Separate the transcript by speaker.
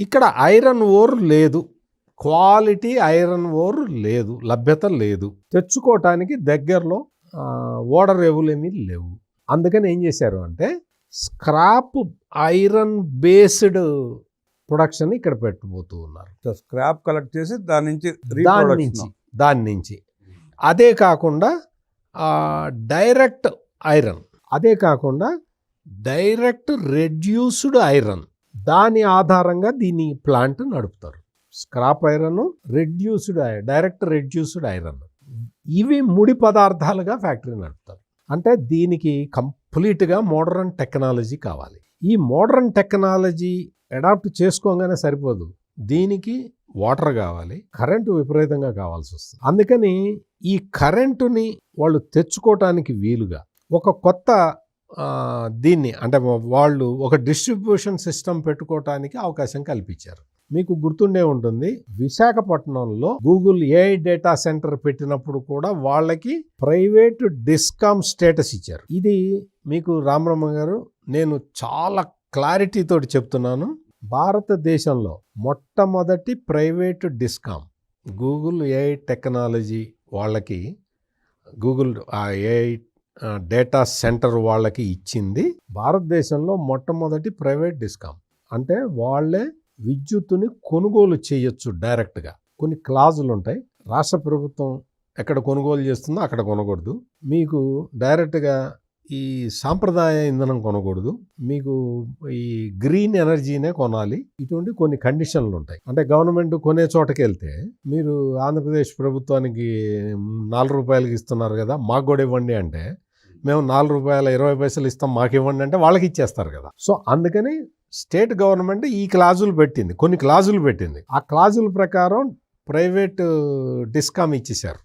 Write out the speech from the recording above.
Speaker 1: ఇక్కడ iron ore లేదు, quality iron ore లేదు, లభ్యత లేదు, తెచ్చుకోవటానికి దగ్గరలో ఓడర్ ఏమీ లేవు. అందుకని ఏం చేశారు అంటే స్క్రాప్ ఐరన్ బేస్డ్ ప్రొడక్షన్ ఇక్కడ పెట్టబోతూ ఉన్నారు.
Speaker 2: స్క్రాప్ కలెక్ట్ చేసి
Speaker 1: దాని నుంచి అదే కాకుండా డైరెక్ట్ ఐరన్, అదే కాకుండా డైరెక్ట్ రెడ్యూస్డ్ ఐరన్, దాని ఆధారంగా దీని ప్లాంట్ నడుపుతారు. Scrap iron, direct reduced iron, ఇవి ముడి పదార్థాలుగా ఫ్యాక్టరీ నడుపుతారు. అంటే దీనికి కంప్లీట్గా మోడర్న్ టెక్నాలజీ కావాలి. ఈ మోడర్న్ టెక్నాలజీ అడాప్ట్ చేసుకోగానే సరిపోదు, దీనికి వాటర్ కావాలి, కరెంటు విపరీతంగా కావాల్సి వస్తుంది. అందుకని ఈ కరెంటుని వాళ్ళు తెచ్చుకోవటానికి వీలుగా ఒక కొత్త దీన్ని అంటే వాళ్ళు ఒక డిస్ట్రిబ్యూషన్ సిస్టమ్ పెట్టుకోవటానికి అవకాశం కల్పించారు. మీకు గుర్తుండే ఉంటుంది, విశాఖపట్నంలో గూగుల్ ఏఐ డేటా సెంటర్ పెట్టినప్పుడు కూడా వాళ్ళకి ప్రైవేట్ డిస్కామ్ స్టేటస్ ఇచ్చారు. ఇది మీకు రామరమ్మ గారు, నేను చాలా క్లారిటీ తోటి చెప్తున్నాను, భారతదేశంలో మొట్టమొదటి private discom Google AI technology వాళ్ళకి, గూగుల్ ఏఐ డేటా సెంటర్ వాళ్ళకి ఇచ్చింది భారతదేశంలో మొట్టమొదటి ప్రైవేట్ డిస్కామ్. అంటే వాళ్ళే విద్యుత్తుని కొనుగోలు చేయొచ్చు డైరెక్ట్గా. కొన్ని క్లాజులు ఉంటాయి, రాష్ట్ర ప్రభుత్వం ఎక్కడ కొనుగోలు చేస్తుందో అక్కడ కొనకూడదు, మీకు డైరెక్ట్గా ఈ సాంప్రదాయ ఇంధనం కొనకూడదు, మీకు ఈ గ్రీన్ ఎనర్జీనే కొనాలి, ఇటువంటి కొన్ని కండిషన్లు ఉంటాయి. అంటే గవర్నమెంట్ కొనే చోటకి వెళ్తే మీరు ఆంధ్రప్రదేశ్ ప్రభుత్వానికి 4 రూపాయలకి ఇస్తున్నారు కదా, మాకు కూడా ఇవ్వండి అంటే మేము 4 రూపాయల 20 పైసలు ఇస్తాం, మాకు ఇవ్వండి అంటే వాళ్ళకి ఇచ్చేస్తారు కదా. సో అందుకని స్టేట్ గవర్నమెంట్ ఈ క్లాజులు పెట్టింది, కొన్ని క్లాజులు పెట్టింది. ఆ క్లాజుల ప్రకారం ప్రైవేట్ డిస్కామ్ ఇచ్చేశారు.